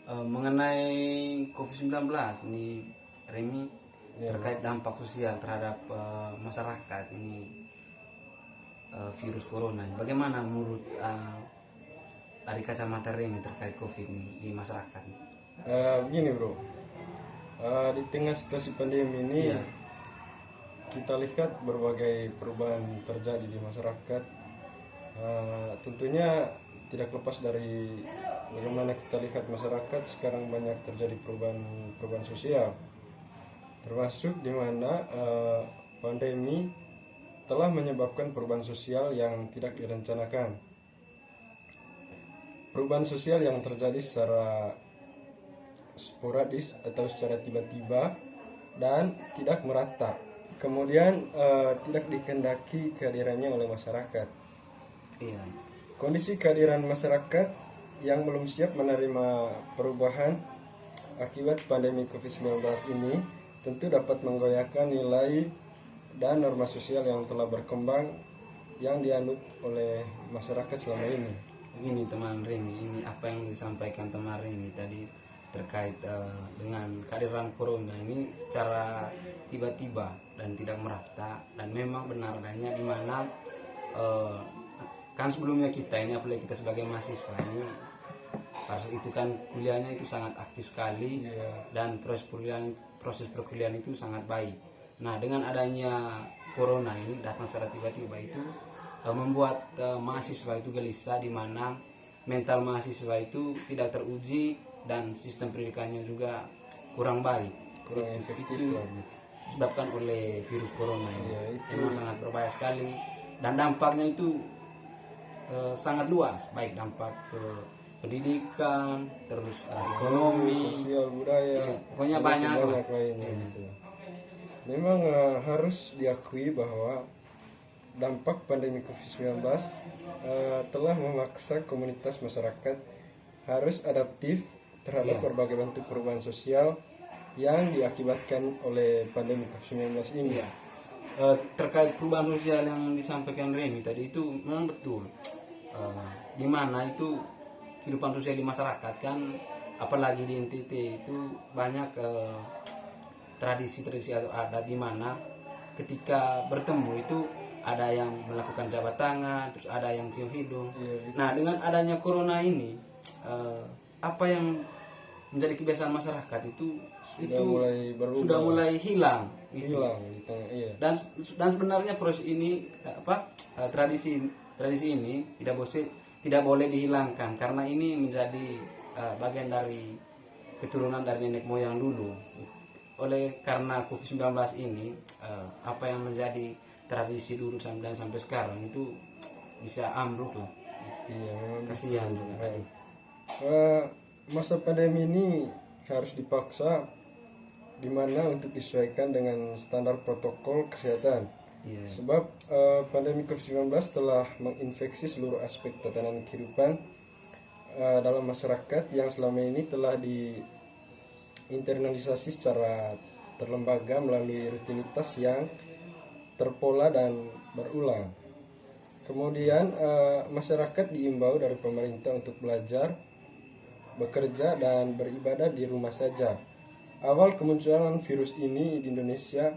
Mengenai COVID-19 ini Remi, terkait dampak sosial terhadap masyarakat ini, virus corona, bagaimana menurut dari kacamata Remi terkait COVID ini di masyarakat? Begini bro, di tengah situasi pandemi ini Iya. kita lihat berbagai perubahan terjadi di masyarakat. Tentunya tidak lepas dari bagaimana kita lihat masyarakat sekarang banyak terjadi perubahan sosial, termasuk di mana pandemi telah menyebabkan perubahan sosial yang tidak direncanakan. Perubahan sosial yang terjadi secara sporadis atau secara tiba-tiba dan tidak merata. Kemudian tidak dikehendaki kehadirannya oleh masyarakat. Iya. Kondisi kehadiran masyarakat yang belum siap menerima perubahan akibat pandemi COVID-19 ini tentu dapat menggoyahkan nilai dan norma sosial yang telah berkembang yang dianut oleh masyarakat selama ini. Begini teman Remi, ini apa yang disampaikan teman Remi tadi terkait dengan kehadiran corona ini secara tiba-tiba dan tidak merata, dan memang benar adanya di mana kan sebelumnya kita ini, apalagi kita sebagai mahasiswa ini, pada saat itu kan kuliahnya itu sangat aktif sekali. Dan proses perkuliahan itu sangat baik. Nah, dengan adanya corona ini datang secara tiba-tiba itu membuat mahasiswa itu gelisah, di mana mental mahasiswa itu tidak teruji dan sistem pendidikannya juga kurang baik. Kurang efektif itu lagi. disebabkan oleh virus corona ini. Ya, itu. Memang sangat berbahaya sekali dan dampaknya itu sangat luas, baik dampak ke pendidikan, terus ekonomi, sosial, budaya, pokoknya dan banyak masih lah. lainnya gitu. Memang harus diakui bahwa dampak pandemi COVID-19 telah memaksa komunitas masyarakat harus adaptif terhadap berbagai bentuk perubahan sosial yang diakibatkan oleh pandemi COVID-19 ini. Terkait perubahan sosial yang disampaikan Remi tadi itu memang betul. Di mana itu kehidupan sosial di masyarakat kan, apalagi di NTT itu banyak tradisi-tradisi atau adat di mana ketika bertemu itu ada yang melakukan jabat tangan, terus ada yang cium hidung. Nah, dengan adanya corona ini, apa yang menjadi kebiasaan masyarakat itu mulai berubah. sudah mulai hilang. Hilang di tengah, iya. Dan sebenarnya proses ini tradisi ini tidak boleh dihilangkan, karena ini menjadi bagian dari keturunan dari nenek moyang dulu. Karena COVID-19 ini, apa yang menjadi tradisi dulu dan sampai sekarang itu bisa ambruk lah. Iya, Kasihan juga. Masa pandemi ini harus dipaksa di mana untuk disesuaikan dengan standar protokol kesehatan. Sebab pandemi COVID-19 telah menginfeksi seluruh aspek tatanan kehidupan dalam masyarakat yang selama ini telah diinternalisasi secara terlembaga melalui rutinitas yang terpola dan berulang. Kemudian masyarakat diimbau dari pemerintah untuk belajar, bekerja, dan beribadah di rumah saja. Awal kemunculan virus ini di Indonesia,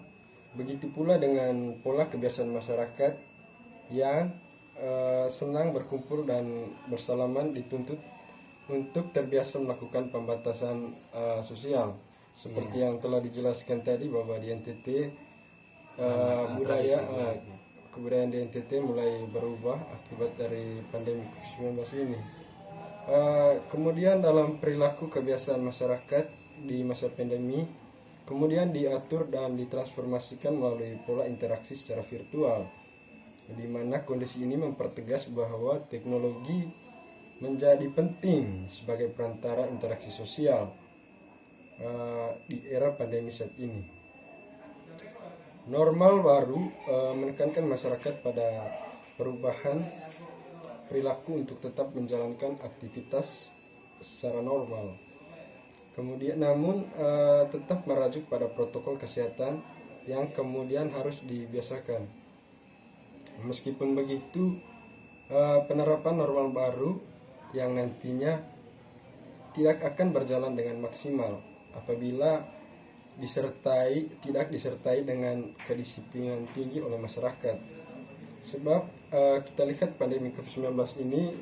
begitu pula dengan pola kebiasaan masyarakat yang senang berkumpul dan bersalaman dituntut untuk terbiasa melakukan pembatasan sosial. Seperti yang telah dijelaskan tadi bahwa di NTT kebudayaan di NTT mulai berubah akibat dari pandemi COVID-19 ini. Kemudian dalam perilaku kebiasaan masyarakat di masa pandemi kemudian diatur dan ditransformasikan melalui pola interaksi secara virtual, di mana kondisi ini mempertegas bahwa teknologi menjadi penting sebagai perantara interaksi sosial di era pandemi saat ini. Normal baru menekankan masyarakat pada perubahan perilaku untuk tetap menjalankan aktivitas secara normal. Kemudian namun tetap merujuk pada protokol kesehatan yang kemudian harus dibiasakan. Meskipun begitu, penerapan normal baru yang nantinya tidak akan berjalan dengan maksimal apabila tidak disertai dengan kedisiplinan tinggi oleh masyarakat. Sebab kita lihat pandemi COVID-19 ini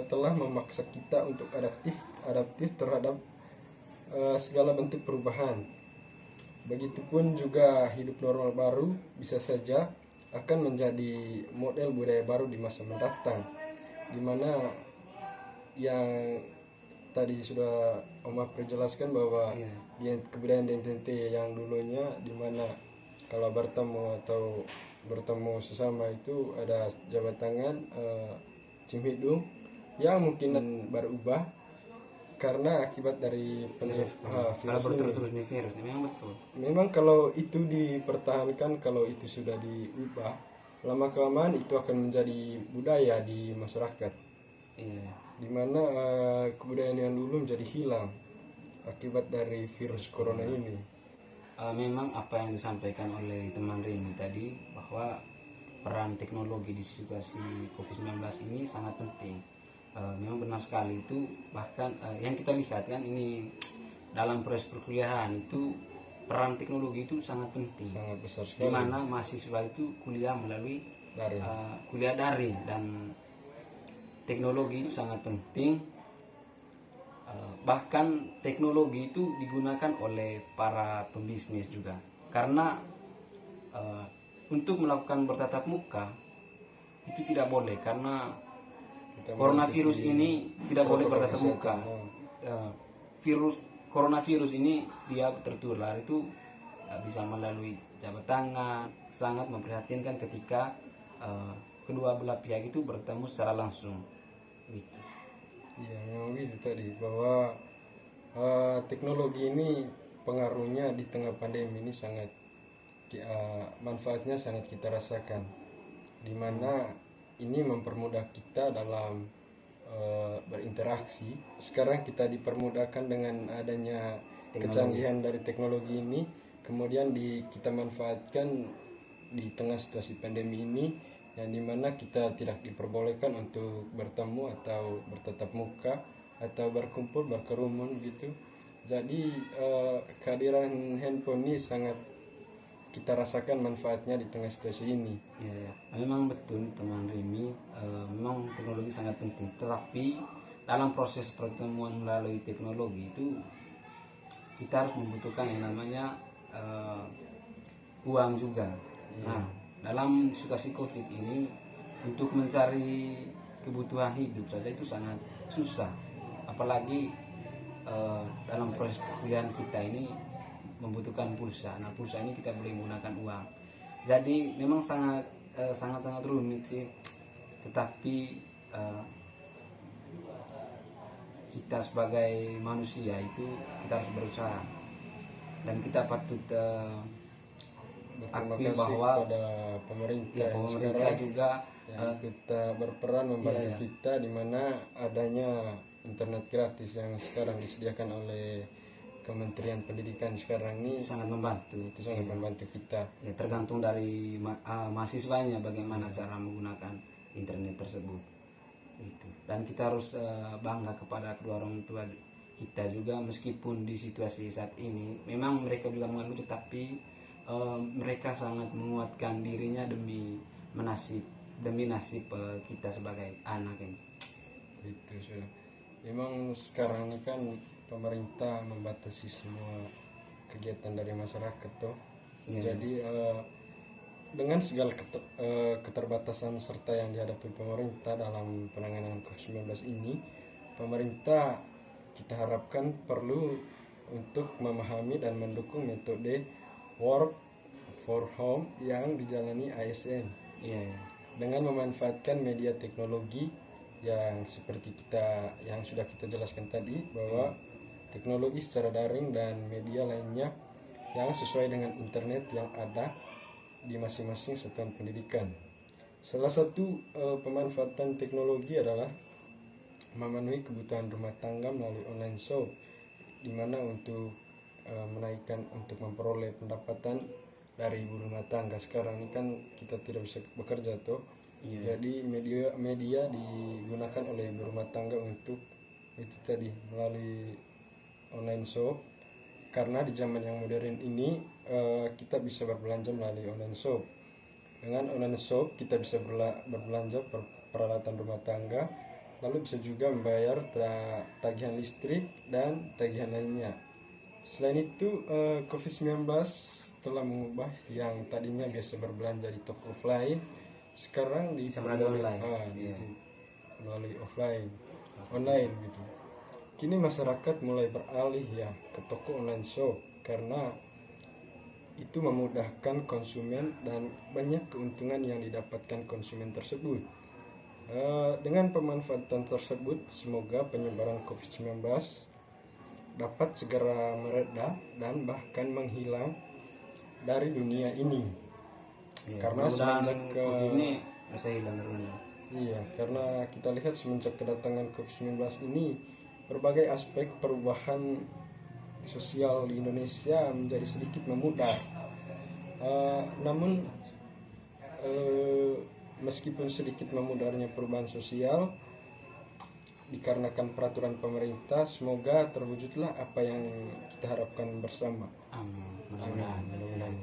telah memaksa kita untuk adaptif terhadap segala bentuk perubahan. Begitupun juga hidup normal baru bisa saja akan menjadi model budaya baru di masa mendatang, di mana yang tadi sudah Om April jelaskan bahwa kebudayaan di NTT yang dulunya di mana kalau bertemu sesama itu ada jabat tangan, cium hidung, yang mungkin berubah karena akibat dari virus berterus-terus nih virus, memang betul. Memang kalau itu dipertahankan, kalau itu sudah diubah, lama kelamaan itu akan menjadi budaya di masyarakat. Di mana kebudayaan yang dulu menjadi hilang akibat dari virus corona ini. Memang apa yang disampaikan oleh teman Remy tadi, bahwa peran teknologi di situasi COVID-19 ini sangat penting. Memang benar sekali itu. Bahkan yang kita lihat kan ini dalam proses perkuliahan itu peran teknologi itu sangat penting, sangat besar sekali. Di mana mahasiswa itu kuliah melalui kuliah daring, dan teknologi itu sangat penting. Bahkan teknologi itu digunakan oleh para pembisnis juga, karena untuk melakukan bertatap muka itu tidak boleh, karena coronavirus ini tidak boleh bertatap muka. Coronavirus ini dia tertular itu bisa melalui jabat tangan. Sangat memprihatinkan ketika kedua belah pihak itu bertemu secara langsung gitu. Ya, memang gitu tadi, bahwa teknologi ini pengaruhnya di tengah pandemi ini sangat manfaatnya sangat kita rasakan, di mana ini mempermudah kita dalam berinteraksi. Sekarang kita dipermudahkan dengan adanya kecanggihan dari teknologi ini, kemudian kita manfaatkan di tengah situasi pandemi ini, yang dimana kita tidak diperbolehkan untuk bertemu atau bertatap muka atau berkumpul berkerumun gitu. Jadi kehadiran handphone ini sangat kita rasakan manfaatnya di tengah situasi ini. Ya, memang betul teman Remy, memang teknologi sangat penting. Tetapi dalam proses pertemuan melalui teknologi itu kita harus membutuhkan yang namanya uang juga. Nah, dalam situasi COVID ini untuk mencari kebutuhan hidup saja itu sangat susah, apalagi dalam proses perkuliahan kita ini membutuhkan pulsa. Nah, pulsa ini kita boleh menggunakan uang. Jadi memang sangat rumit sih. Tetapi kita sebagai manusia itu kita harus berusaha, dan kita patut akui bahwa pada pemerintah sekarang juga kita berperan membantu kita, di mana adanya internet gratis yang sekarang disediakan oleh Kementerian Pendidikan sekarang ini sangat membantu. Itu sangat membantu kita. Ya, tergantung dari mahasiswanya bagaimana cara menggunakan internet tersebut. Itu. Dan kita harus bangga kepada kedua orang tua kita juga, meskipun di situasi saat ini memang mereka juga mengeluh, tetapi mereka sangat menguatkan dirinya demi nasib kita sebagai anak ini. Itu sudah. Memang sekarang ini kan pemerintah membatasi semua kegiatan dari masyarakat toh. Jadi dengan segala keterbatasan serta yang dihadapi pemerintah dalam penanganan COVID-19 ini, pemerintah kita harapkan perlu untuk memahami dan mendukung metode work for home yang dijalani ASN. Dengan memanfaatkan media teknologi yang seperti yang sudah kita jelaskan tadi, bahwa teknologi secara daring dan media lainnya yang sesuai dengan internet yang ada di masing-masing satuan pendidikan. Salah satu pemanfaatan teknologi adalah memenuhi kebutuhan rumah tangga melalui online shop, di mana untuk untuk memperoleh pendapatan dari ibu rumah tangga. Sekarang ini kan kita tidak bisa bekerja toh. Jadi media digunakan oleh ibu rumah tangga untuk itu tadi melalui online shop, karena di zaman yang modern ini kita bisa berbelanja melalui online shop. Dengan online shop kita bisa berbelanja peralatan rumah tangga, lalu bisa juga membayar tagihan listrik dan tagihan lainnya. Selain itu, COVID-19 telah mengubah yang tadinya biasa berbelanja di toko offline, sekarang Bisa melalui online. melalui online gitu. Kini masyarakat mulai beralih ya ke toko online shop karena itu memudahkan konsumen dan banyak keuntungan yang didapatkan konsumen tersebut. Dengan pemanfaatan tersebut, semoga penyebaran COVID-19 dapat segera mereda dan bahkan menghilang dari dunia ini. Karena semenjak ini bisa hilang dari dunia. Iya, karena kita lihat semenjak kedatangan COVID-19 ini, berbagai aspek perubahan sosial di Indonesia menjadi sedikit memudar. Namun meskipun sedikit memudarnya perubahan sosial dikarenakan peraturan pemerintah, semoga terwujudlah apa yang kita harapkan bersama. Amin. Mudah-mudahan.